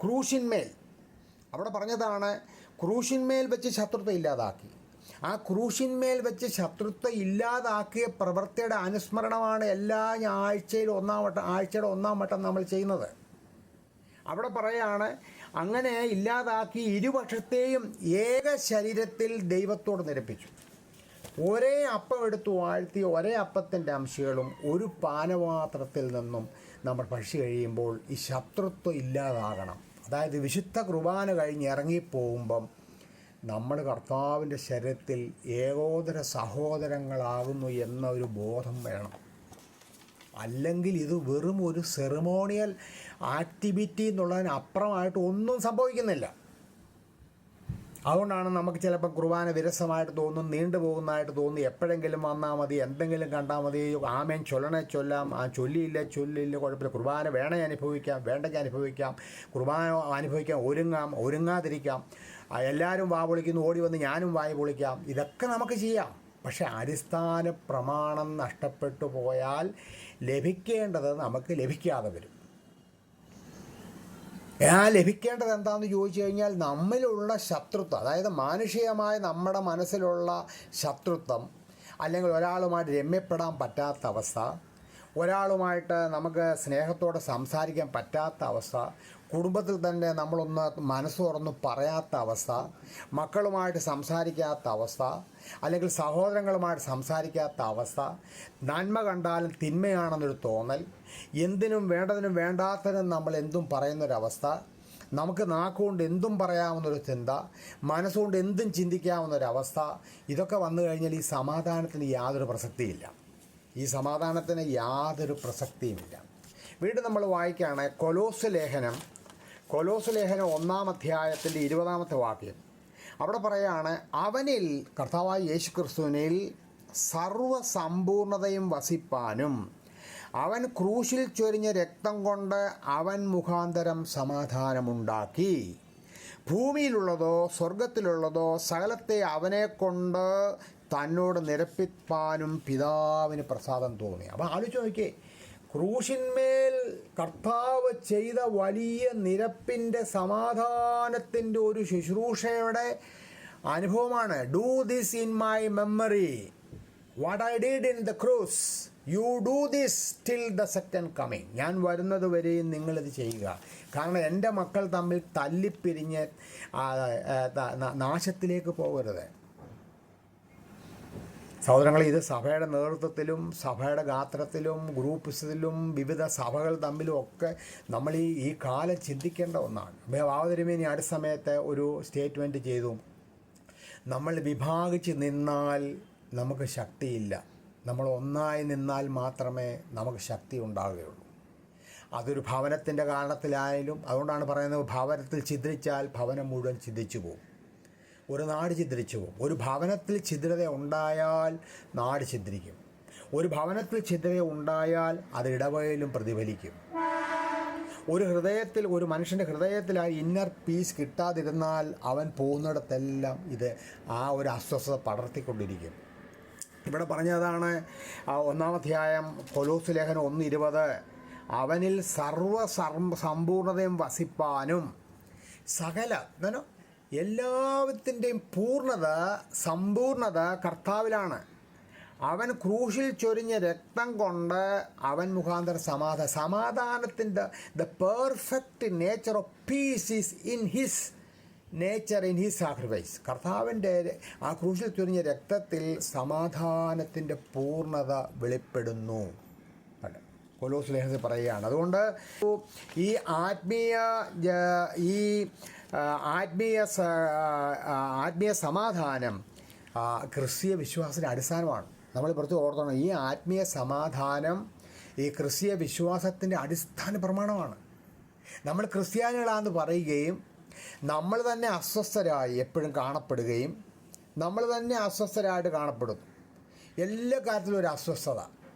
ക്രൂശിന്മേൽ. അവിടെ പറഞ്ഞതാണ്, ക്രൂശിന്മേൽ വെച്ച് ശത്രുത ഇല്ലാതാക്കി. ആ ക്രൂശിന്മേൽ വെച്ച് ശത്രുത ഇല്ലാതാക്കിയ പ്രവൃത്തിയുടെ അനുസ്മരണമാണ് എല്ലാ ആഴ്ചയുടെ 1-ാം വട്ടം നമ്മൾ ചെയ്യുന്നത്. അവിടെ പറയാണ്, അങ്ങനെ ഇല്ലാതാക്കി ഇരുപക്ഷത്തെയും ഏക ശരീരത്തിൽ ദൈവത്തോട് നിരപ്പിച്ചു. ഒരേ അപ്പം എടുത്ത് വാഴ്ത്തി ഒരേ അപ്പത്തിൻ്റെ അംശങ്ങളും ഒരു പാനപാത്രത്തിൽ നിന്നും നമ്മൾ ഭക്ഷ്യ കഴിയുമ്പോൾ ഈ ശത്രുത്വം ഇല്ലാതാകണം. അതായത് വിശുദ്ധ കുർബാന കഴിഞ്ഞ് ഇറങ്ങിപ്പോകുമ്പം നമ്മൾ കർത്താവിൻ്റെ ശരീരത്തിൽ ഏകോദര സഹോദരങ്ങളാകുന്നു എന്ന ഒരു ബോധം വേണം. അല്ലെങ്കിൽ ഇത് വെറും ഒരു സെറിമോണിയൽ ആക്ടിവിറ്റി എന്നുള്ളതിനപ്പുറമായിട്ട് ഒന്നും സംഭവിക്കുന്നില്ല. അതുകൊണ്ടാണ് നമുക്ക് ചിലപ്പോൾ കുർബാന വിരസമായിട്ട് തോന്നും, നീണ്ടുപോകുന്നതായിട്ട് തോന്നും. എപ്പോഴെങ്കിലും വന്നാൽ മതി, എന്തെങ്കിലും കണ്ടാൽ മതി, ആമേൻ ചൊല്ലണേ ചൊല്ലാം, ചൊല്ലിയില്ല കുഴപ്പമില്ല, കുർബാന വേണേ അനുഭവിക്കാം, വേണ്ടെങ്കിൽ അനുഭവിക്കാം, കുർബാന അനുഭവിക്കാം, ഒരുങ്ങാതിരിക്കാം, എല്ലാവരും വാ പൊളിക്കുന്നു, ഓടി വന്ന് ഞാനും വായ പൊളിക്കാം, ഇതൊക്കെ നമുക്ക് ചെയ്യാം. പക്ഷേ അടിസ്ഥാന പ്രമാണം നഷ്ടപ്പെട്ടു പോയാൽ ലഭിക്കേണ്ടത് നമുക്ക് ലഭിക്കാതെ വരും. ലഭിക്കേണ്ടത് എന്താണെന്ന് ചോദിച്ചു കഴിഞ്ഞാൽ നമ്മിലുള്ള ശത്രുത്വം, അതായത് മാനുഷികമായ നമ്മുടെ മനസ്സിലുള്ള ശത്രുത്വം, അല്ലെങ്കിൽ ഒരാളുമായിട്ട് രമ്യപ്പെടാൻ പറ്റാത്ത അവസ്ഥ, ഒരാളുമായിട്ട് നമുക്ക് സ്നേഹത്തോടെ സംസാരിക്കാൻ പറ്റാത്ത അവസ്ഥ, കുടുംബത്തിൽ തന്നെ നമ്മളൊന്ന് മനസ്സ് തുറന്ന് പറയാത്ത അവസ്ഥ, മക്കളുമായിട്ട് സംസാരിക്കാത്ത അവസ്ഥ, അല്ലെങ്കിൽ സഹോദരങ്ങളുമായിട്ട് സംസാരിക്കാത്ത അവസ്ഥ, നന്മ കണ്ടാലും തിന്മയാണെന്നൊരു തോന്നൽ, എന്തിനും വേണ്ടതിനും വേണ്ടാത്തതിനും നമ്മൾ എന്തും പറയുന്നൊരവസ്ഥ, നമുക്ക് നാക്കുകൊണ്ട് എന്തും പറയാവുന്നൊരു ചിന്ത, മനസ്സുകൊണ്ട് എന്തും ചിന്തിക്കാവുന്നൊരവസ്ഥ, ഇതൊക്കെ വന്നു കഴിഞ്ഞാൽ ഈ സമാധാനത്തിന് യാതൊരു പ്രസക്തിയില്ല. ഈ സമാധാനത്തിന് യാതൊരു പ്രസക്തിയുമില്ല. വീണ്ടും നമ്മൾ വായിക്കുകയാണ് കൊലോസ് ലേഖനം 1-ാം അധ്യായത്തിൻ്റെ 20-ാമത്തെ വാക്യം. അവിടെ പറയുകയാണ്, അവനിൽ കർത്താവായ യേശുക്രിസ്തുവിനിൽ സർവ്വസമ്പൂർണതയും വസിപ്പാനും അവൻ ക്രൂശിൽ ചൊരിഞ്ഞ രക്തം കൊണ്ട് അവൻ മുഖാന്തരം സമാധാനമുണ്ടാക്കി. ഭൂമിയിലുള്ളതോ സ്വർഗത്തിലുള്ളതോ സകലത്തെ അവനെ കൊണ്ട് തന്നോട് നിരപ്പിപ്പാനും പിതാവിന് പ്രസാദം തോന്നി. അപ്പോൾ ആലോചിച്ച് നോക്കിയേ, ക്രൂശിന്മേൽ കർത്താവ് ചെയ്ത വലിയ നിരപ്പിൻ്റെ സമാധാനത്തിൻ്റെ ഒരു ശുശ്രൂഷയുടെ അനുഭവമാണ്. Do this in my memory, what I did in the cross, you do this till the second coming. ഞാൻ വരുന്നത് വരെയും നിങ്ങളിത് ചെയ്യുക. കാരണം എൻ്റെ മക്കൾ തമ്മിൽ തല്ലിപ്പിരിഞ്ഞ് നാശത്തിലേക്ക് പോകരുത്. സഹോദരങ്ങളെ, ഇത് സഭയുടെ നേതൃത്വത്തിലും സഭയുടെ ഗാത്രത്തിലും ഗ്രൂപ്പ്സിലും വിവിധ സഭകൾ തമ്മിലും ഒക്കെ നമ്മൾ ഈ കാലം ചിന്തിക്കേണ്ട ഒന്നാണ്. ഭാവതിരുമേനി അടുത്ത സമയത്ത് ഒരു സ്റ്റേറ്റ്മെൻറ്റ് ചെയ്തു, നമ്മൾ വിഭാഗിച്ച് നിന്നാൽ നമുക്ക് ശക്തിയില്ല, നമ്മൾ ഒന്നായി നിന്നാൽ മാത്രമേ നമുക്ക് ശക്തി ഉണ്ടാകുകയുള്ളൂ. അതൊരു ഭവനത്തിൻ്റെ കാരണത്തിലായാലും, അതുകൊണ്ടാണ് പറയുന്നത്, ഭവനത്തിൽ ഛിദ്രിച്ചാൽ ഭവനം മുഴുവൻ ഛിദ്രിച്ചു പോകും, ഒരു നാട് ഛിദ്രിച്ചു പോകും. ഒരു ഭവനത്തിൽ ഛിദ്രത ഉണ്ടായാൽ നാട് ഛിദ്രിക്കും. ഒരു ഭവനത്തിൽ ഛിദ്രത ഉണ്ടായാൽ അത് ഇടവകയിലും പ്രതിഫലിക്കും. ഒരു മനുഷ്യൻ്റെ ഹൃദയത്തിൽ ആ ഇന്നർ പീസ് കിട്ടാതിരുന്നാൽ അവൻ പോകുന്നിടത്തെല്ലാം ഒരു അസ്വസ്ഥത പടർത്തിക്കൊണ്ടിരിക്കും. ഇവിടെ പറഞ്ഞതാണ് 1-ാം അധ്യായം കൊലോസ് ലേഖനം 1:20, അവനിൽ സമ്പൂർണതയും വസിപ്പാനും എല്ലാത്തിൻ്റെയും സമ്പൂർണത കർത്താവിലാണ്. അവൻ ക്രൂശിൽ ചൊരിഞ്ഞ രക്തം കൊണ്ട് അവൻ മുഖാന്തരം സമാധാനത്തിൻ്റെ the perfect nature of peace is in his nature, in his sacrifice. കർത്താവിൻ്റെ ആ ക്രൂശിൽ ചൊരിഞ്ഞ രക്തത്തിൽ സമാധാനത്തിൻ്റെ പൂർണ്ണത വെളിപ്പെടുന്നു. കൊലോസ് ലേഖനത്തിൽ പറയുകയാണ്. അതുകൊണ്ട് ഈ ആത്മീയ സമാധാനം ക്രിസ്തീയ വിശ്വാസത്തിൻ്റെ അടിസ്ഥാനമാണ്. നമ്മൾ പുറത്ത് ഓർത്തോണം, ഈ ആത്മീയ സമാധാനം ഈ ക്രിസ്തീയ വിശ്വാസത്തിൻ്റെ അടിസ്ഥാന പ്രമാണമാണ്. നമ്മൾ ക്രിസ്ത്യാനികളാണെന്ന് പറയുകയും നമ്മൾ തന്നെ അസ്വസ്ഥരായി എപ്പോഴും കാണപ്പെടുകയും നമ്മൾ തന്നെ അസ്വസ്ഥരായിട്ട് കാണപ്പെടുന്നു. എല്ലാ കാര്യത്തിലും ഒരു അസ്വസ്ഥത,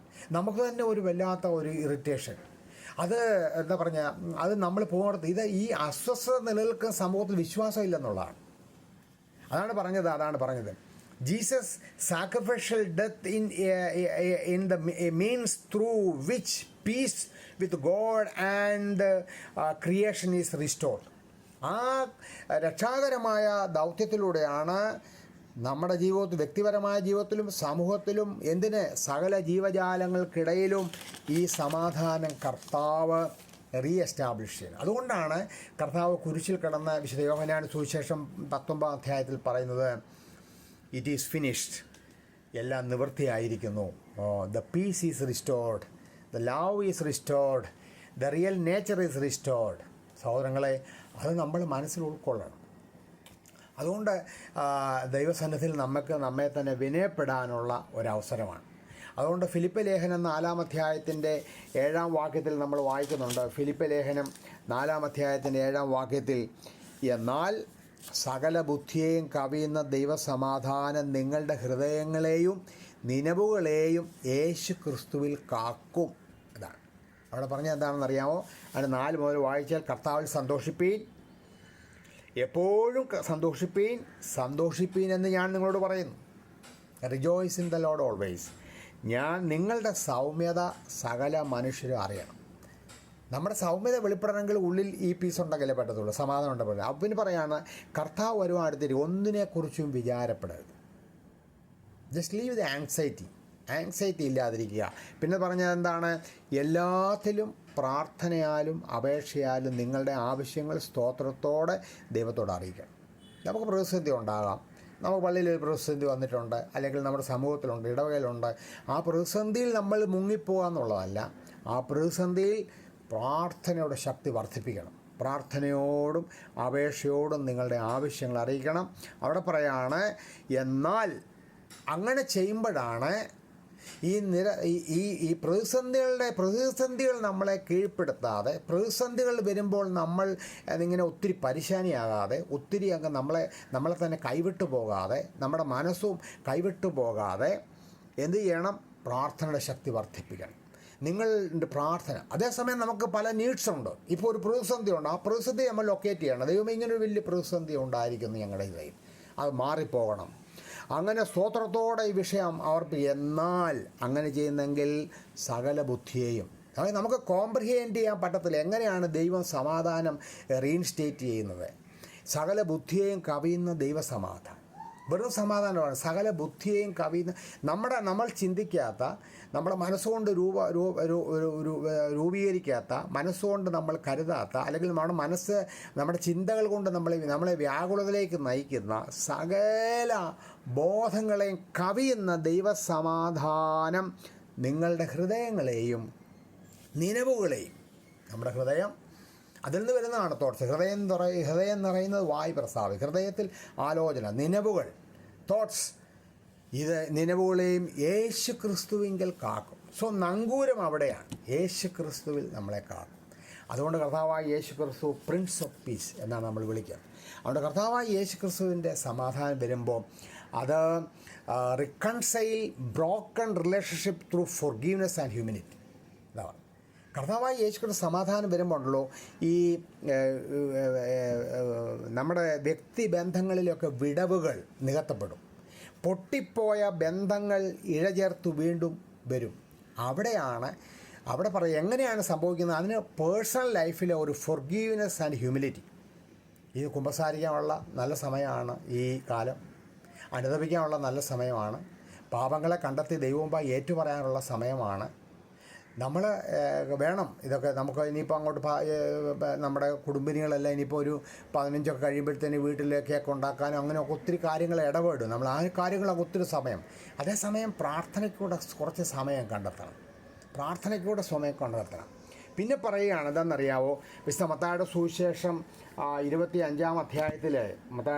നമുക്ക് തന്നെ ഒരു വല്ലാത്ത ഒരു ഇറിറ്റേഷൻ, അത് അത് നമ്മൾ പോകുന്നിടത്ത് ഈ അസ്വസ്ഥത നിലനിൽക്കുന്ന സമൂഹത്തിൽ വിശ്വാസം ഇല്ലെന്നുള്ളതാണ്. അതാണ് പറഞ്ഞത് Jesus sacrificial death in the means through which peace with God and creation is restored. ആ രക്ഷാകരമായ ദൗത്യത്തിലൂടെയാണ് നമ്മുടെ ജീവിതത്തിൽ, വ്യക്തിപരമായ ജീവിതത്തിലും സമൂഹത്തിലും, സകല ജീവജാലങ്ങൾക്കിടയിലും ഈ സമാധാനം കർത്താവ് റീഎസ്റ്റാബ്ലിഷ് ചെയ്യുന്നത്. അതുകൊണ്ടാണ് കർത്താവ് കുരിശിൽ കിടന്ന വിശുദ്ധ യോഹന്നാൻ സുവിശേഷം 19-ാം അധ്യായത്തിൽ പറയുന്നത്, ഇറ്റ് ഈസ് ഫിനിഷ്ഡ്, എല്ലാം നിവൃത്തിയായിരിക്കുന്നു. The peace is restored, the love is restored, the real nature is restored. സഹോദരങ്ങളെ, അത് നമ്മൾ മനസ്സിൽ ഉൾക്കൊള്ളണം. അതുകൊണ്ട് ദൈവസന്നിധിയിൽ നമ്മെ തന്നെ വിനയപ്പെടാനുള്ള ഒരവസരമാണ്. അതുകൊണ്ട് ഫിലിപ്പ് ലേഖനം 4-ാം അധ്യായത്തിൻ്റെ 7-ാം വാക്യത്തിൽ നമ്മൾ വായിക്കുന്നുണ്ട്. ഫിലിപ്പ് ലേഖനം 4-ാം അധ്യായത്തിൻ്റെ 7-ാം വാക്യത്തിൽ, എന്നാൽ സകല ബുദ്ധിയെയും കവിയുന്ന ദൈവസമാധാനം നിങ്ങളുടെ ഹൃദയങ്ങളെയും നിനവുകളെയും യേശു ക്രിസ്തുവിൽ കാക്കും. അതാണ് അവിടെ പറഞ്ഞത്. എന്താണെന്ന് അറിയാമോ? അതിന് 4 മുതൽ വായിച്ചാൽ, കർത്താവിൽ സന്തോഷിപ്പീൻ, എപ്പോഴും സന്തോഷിപ്പീൻ എന്ന് ഞാൻ നിങ്ങളോട് പറയുന്നു. Rejoice in the Lord always. ഞാൻ നിങ്ങളുടെ സൗമ്യത സകല മനുഷ്യരും അറിയണം. നമ്മുടെ സൗമ്യത വെളിപ്പെടണമെങ്കിൽ ഉള്ളിൽ ഈ പീസ് ഉണ്ടെങ്കിലേ പറ്റത്തുള്ളൂ, സമാധാനം ഉണ്ടെങ്കിൽ. അപ്പം പിന്നെ പറയാണ്, കർത്താവ് വരുവാടുത്തിരി ഒന്നിനെക്കുറിച്ചും വിചാരപ്പെടരുത്. ജസ്റ്റ് ലീവ് ദ ആങ്സൈറ്റി ഇല്ലാതിരിക്കുക. പിന്നെ പറഞ്ഞത് എന്താണ്? എല്ലാത്തിലും പ്രാർത്ഥനയാലും അപേക്ഷയാലും നിങ്ങളുടെ ആവശ്യങ്ങൾ സ്തോത്രത്തോടെ ദൈവത്തോട് അറിയിക്കണം. നമുക്ക് പ്രതിസന്ധി ഉണ്ടാകാം. നമുക്ക് പള്ളിയിൽ ഒരു പ്രതിസന്ധി വന്നിട്ടുണ്ട്, അല്ലെങ്കിൽ നമ്മുടെ സമൂഹത്തിലുണ്ട്, ഇടവകയിലുണ്ട്. ആ പ്രതിസന്ധിയിൽ നമ്മൾ മുങ്ങിപ്പോകുക എന്നുള്ളതല്ല. ആ പ്രതിസന്ധിയിൽ പ്രാർത്ഥനയുടെ ശക്തി വർദ്ധിപ്പിക്കണം. പ്രാർത്ഥനയോടും അപേക്ഷയോടും നിങ്ങളുടെ ആവശ്യങ്ങൾ അറിയിക്കണം. അവിടെ പറയാണ്, എന്നാൽ അങ്ങനെ ചെയ്യുമ്പോഴാണ് ഈ പ്രതിസന്ധികൾ നമ്മളെ കീഴ്പ്പെടുത്താതെ, പ്രതിസന്ധികൾ വരുമ്പോൾ നമ്മൾ അതിങ്ങനെ ഒത്തിരി പരിശാനിയാകാതെ, ഒത്തിരി അങ്ങ് നമ്മളെ തന്നെ കൈവിട്ടു പോകാതെ, നമ്മുടെ മനസ്സും കൈവിട്ടു പോകാതെ എന്ത് ചെയ്യണം? പ്രാർത്ഥനയുടെ ശക്തി വർദ്ധിപ്പിക്കണം. നിങ്ങളുടെ പ്രാർത്ഥന. അതേസമയം നമുക്ക് പല നീഡ്സ് ഉണ്ട്. ഇപ്പോൾ ഒരു പ്രതിസന്ധി ഉണ്ട്. ആ പ്രതിസന്ധി നമ്മൾ ലൊക്കേറ്റ് ചെയ്യണം. ദൈവം ഇങ്ങനൊരു വലിയ പ്രതിസന്ധി ഉണ്ടായിരിക്കുന്നു ഞങ്ങളുടെ ഇടയിൽ, അത് മാറിപ്പോകണം. അങ്ങനെ സ്തോത്രത്തോടെ ഈ വിഷയം എന്നാൽ അങ്ങനെ ചെയ്യുന്നെങ്കിൽ സകല ബുദ്ധിയെയും, അതായത് നമുക്ക് കോംപ്രിഹെൻഡ് ചെയ്യാൻ പറ്റത്തില്ല എങ്ങനെയാണ് ദൈവം സമാധാനം റീഇൻസ്റ്റേറ്റ് ചെയ്യുന്നത്. സകല ബുദ്ധിയെയും കവിയുന്ന ദൈവസമാധാനം, വെറും സമാധാനമാണ്. സകല ബുദ്ധിയെയും കവിയുന്ന, നമ്മൾ ചിന്തിക്കാത്ത, നമ്മുടെ മനസ്സുകൊണ്ട് രൂപീകരിക്കാത്ത, മനസ്സുകൊണ്ട് നമ്മൾ കരുതാത്ത, അല്ലെങ്കിൽ നമ്മുടെ ചിന്തകൾ കൊണ്ട് നമ്മളെ വ്യാകുലതയിലേക്ക് നയിക്കുന്ന സകല ബോധങ്ങളെയും കവിയുന്ന ദൈവസമാധാനം നിങ്ങളുടെ ഹൃദയങ്ങളെയും നിനവുകളെയും, നമ്മുടെ ഹൃദയം അതിൽ നിന്ന് വരുന്നതാണ് തോട്ട്സ്. ഹൃദയം നിറയുന്നത് വായ് പ്രസ്താവി, ഹൃദയത്തിൽ ആലോചന, നിനവുകൾ, തോട്ട്സ്, ഇത് നിനവുകളെയും യേശു ക്രിസ്തുവിങ്കൽ കാക്കും. സോ നങ്കൂരം അവിടെയാണ്. യേശു ക്രിസ്തുവിൽ നമ്മളെ കാക്കും. അതുകൊണ്ട് കർത്താവായ യേശു ക്രിസ്തു പ്രിൻസ് ഓഫ് പീസ് എന്നാണ് നമ്മൾ വിളിക്കുക. അതുകൊണ്ട് കർത്താവായ യേശു ക്രിസ്തുവിൻ്റെ സമാധാനം വരുമ്പോൾ അത് reconcile broken relationship through forgiveness and humanity. ഇതാണ് കർത്താവായ യേശുക്രിസ്തു സമാധാനം വരുമ്പോഴല്ലോ ഈ നമ്മുടെ വ്യക്തിബന്ധങ്ങളിലൊക്കെ വിടവുകൾ നികത്തപ്പെടും. പൊട്ടിപ്പോയ ബന്ധങ്ങൾ ഇഴചേർത്ത് വീണ്ടും വരും. അവിടെ പറയും എങ്ങനെയാണ് സംഭവിക്കുന്നത്. അതിന് പേഴ്സണൽ ലൈഫിലെ ഒരു ഫോർഗീവ്നെസ് ആൻഡ് ഹ്യൂമിലിറ്റി. ഇത് കുമ്പസാരിക്കാനുള്ള നല്ല സമയമാണ് ഈ കാലം. അനുതപിക്കാനുള്ള നല്ല സമയമാണ്. പാപങ്ങളെ കണ്ടെത്തി ദൈവമുമ്പായി ഏറ്റുപറയാനുള്ള സമയമാണ്. നമ്മൾ വേണം ഇതൊക്കെ. നമുക്ക് ഇനിയിപ്പോൾ അങ്ങോട്ട് നമ്മുടെ കുടുംബിനികളെല്ലാം ഇനിയിപ്പോൾ ഒരു 15 കഴിയുമ്പോഴത്തേന് വീട്ടിൽ കേക്ക് ഉണ്ടാക്കാനും അങ്ങനെയൊക്കെ ഒത്തിരി കാര്യങ്ങൾ ഇടപെടും. നമ്മൾ ആ കാര്യങ്ങളൊക്കെ ഒത്തിരി സമയം. അതേസമയം പ്രാർത്ഥനയ്ക്കൂടെ കുറച്ച് സമയം കണ്ടെത്തണം. പിന്നെ പറയുകയാണ് എന്താണെന്നറിയാവോ, വിശുദ്ധ മത്തായിയുടെ സുവിശേഷം 25-ാം അധ്യായത്തിൽ,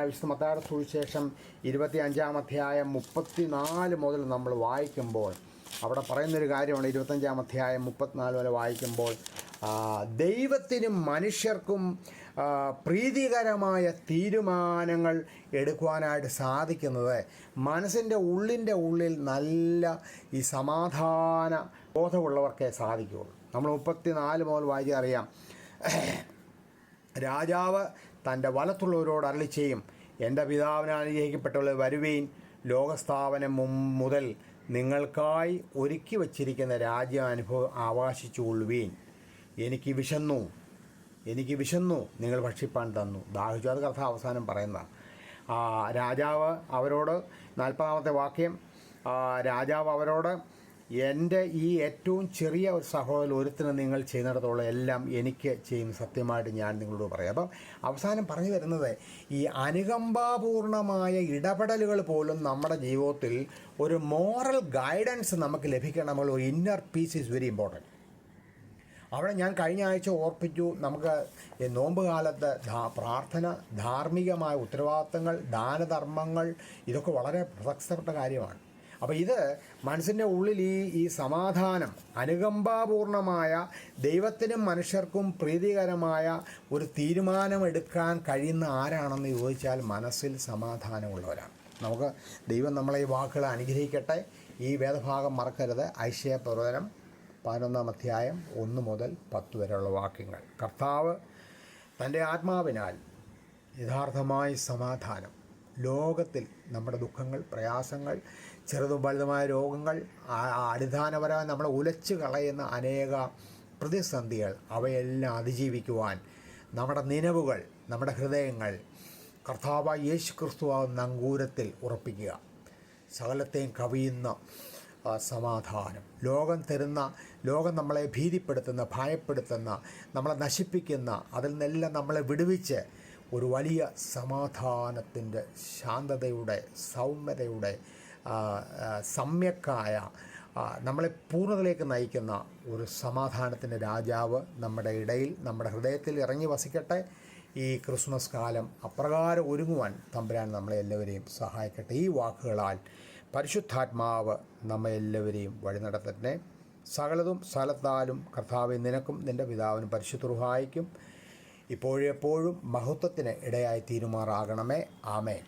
വിശുദ്ധ മത്തായിയുടെ സുവിശേഷം 25-ാം അധ്യായം 34 മുതൽ നമ്മൾ വായിക്കുമ്പോൾ അവിടെ പറയുന്നൊരു കാര്യമാണ്. 25-ാം അധ്യായം 34 വരെ വായിക്കുമ്പോൾ ദൈവത്തിനും മനുഷ്യർക്കും പ്രീതികരമായ തീരുമാനങ്ങൾ എടുക്കുവാനായിട്ട് സാധിക്കുന്നത് മനസ്സിൻ്റെ ഉള്ളിൽ നല്ല ഈ സമാധാന ബോധമുള്ളവർക്കേ സാധിക്കുകയുള്ളൂ. നമ്മൾ 34 മുതൽ വായിച്ചാൽ അറിയാം. രാജാവ് തൻ്റെ വലത്തുള്ളവരോട് അരുളി ചെയ്യും, എൻ്റെ പിതാവിനാൽ അനുഗ്രഹിക്കപ്പെട്ടവർ വരുവീൻ, ലോകസ്ഥാപനം മുതൽ നിങ്ങൾക്കായി ഒരുക്കി വച്ചിരിക്കുന്ന രാജ്യം അവകാശിച്ചുകൊള്ളുവീൻ. എനിക്ക് വിശന്നു നിങ്ങൾ ഭക്ഷിപ്പാൻ തന്നു, ദാഹിച്ചു. അത് കഥ അവസാനം പറയുന്നതാണ്. രാജാവ് അവരോട് 40-ാമത്തെ വാക്യം, രാജാവ് അവരോട് എൻ്റെ ഈ ഏറ്റവും ചെറിയ ഒരു സഹോദരൻ ഒരുത്തിന് നിങ്ങൾ ചെയ്യുന്നിടത്തോളം എല്ലാം എനിക്ക് ചെയ്യുന്ന സത്യമായിട്ട് ഞാൻ നിങ്ങളോട് പറയാം. അപ്പം അവസാനം പറഞ്ഞു വരുന്നത്, ഈ അനുകമ്പാപൂർണമായ ഇടപെടലുകൾ പോലും നമ്മുടെ ജീവിതത്തിൽ ഒരു മോറൽ ഗൈഡൻസ് നമുക്ക് ലഭിക്കണമെങ്കിൽ ഒരു inner piece is very important. അവിടെ ഞാൻ കഴിഞ്ഞ ആഴ്ച ഓർപ്പിച്ചു, നമുക്ക് നോമ്പ് കാലത്ത് പ്രാർത്ഥന, ധാർമ്മികമായ ഉത്തരവാദിത്തങ്ങൾ, ദാനധർമ്മങ്ങൾ, ഇതൊക്കെ വളരെ പ്രസക്തപ്പെട്ട കാര്യമാണ്. അപ്പോൾ ഇത് മനസ്സിൻ്റെ ഉള്ളിൽ ഈ സമാധാനം, അനുകമ്പാപൂർണമായ ദൈവത്തിനും മനുഷ്യർക്കും പ്രീതികരമായ ഒരു തീരുമാനമെടുക്കാൻ കഴിയുന്ന ആരാണെന്ന് ചോദിച്ചാൽ മനസ്സിൽ സമാധാനമുള്ളവരാണ്. നമുക്ക് ദൈവം നമ്മളെ ഈ വാക്കുകൾ അനുഗ്രഹിക്കട്ടെ. ഈ വേദഭാഗം മറക്കരുത്. ഐശയ്യാ പ്രവചനം 11-ാം അധ്യായം 1 മുതൽ 10 വരെയുള്ള വാക്യങ്ങൾ. കർത്താവ് തൻ്റെ ആത്മാവിനാൽ യഥാർത്ഥമായ സമാധാനം ലോകത്തിൽ നമ്മുടെ ദുഃഖങ്ങൾ, പ്രയാസങ്ങൾ, ചെറുതും വലുതുമായ രോഗങ്ങൾ, അടിസ്ഥാനപരമായി നമ്മളെ ഉലച്ചു കളയുന്ന അനേക പ്രതിസന്ധികൾ, അവയെല്ലാം അതിജീവിക്കുവാൻ നമ്മുടെ നിലവുകൾ, നമ്മുടെ ഹൃദയങ്ങൾ കർത്താവായ യേശു ക്രിസ്തുവാകുന്ന നങ്കൂരത്തിൽ ഉറപ്പിക്കുക. സകലത്തെയും കവിയുന്ന സമാധാനം ലോകം നമ്മളെ ഭീതിപ്പെടുത്തുന്ന, ഭയപ്പെടുത്തുന്ന, നമ്മളെ നശിപ്പിക്കുന്ന, അതിൽ നിന്നെല്ലാം നമ്മളെ വിടുവിച്ച് ഒരു വലിയ സമാധാനത്തിൻ്റെ, ശാന്തതയുടെ, സൗമ്യതയുടെ, സമ്യക്കായ, നമ്മളെ പൂർണ്ണതയിലേക്ക് നയിക്കുന്ന ഒരു സമാധാനത്തിൻ്റെ രാജാവ് നമ്മുടെ ഇടയിൽ, നമ്മുടെ ഹൃദയത്തിൽ ഇറങ്ങി വസിക്കട്ടെ. ഈ ക്രിസ്മസ് കാലം അപ്രകാരം ഒരുങ്ങുവാൻ തമ്പുരാൻ നമ്മളെ എല്ലാവരെയും സഹായിക്കട്ടെ. ഈ വാക്കുകളാൽ പരിശുദ്ധാത്മാവ് നമ്മെ എല്ലാവരെയും വഴി നടത്തട്ടെ. സകലതും സ്ഥലത്താലും കർത്താവെ നിനക്കും നിൻ്റെ പിതാവിനും പരിശുദ്ധ റൂഹായിക്കും ഇപ്പോഴെപ്പോഴും മഹത്വത്തിന് ഇടയായി തീരുമാറാകണമേ. ആമേൻ.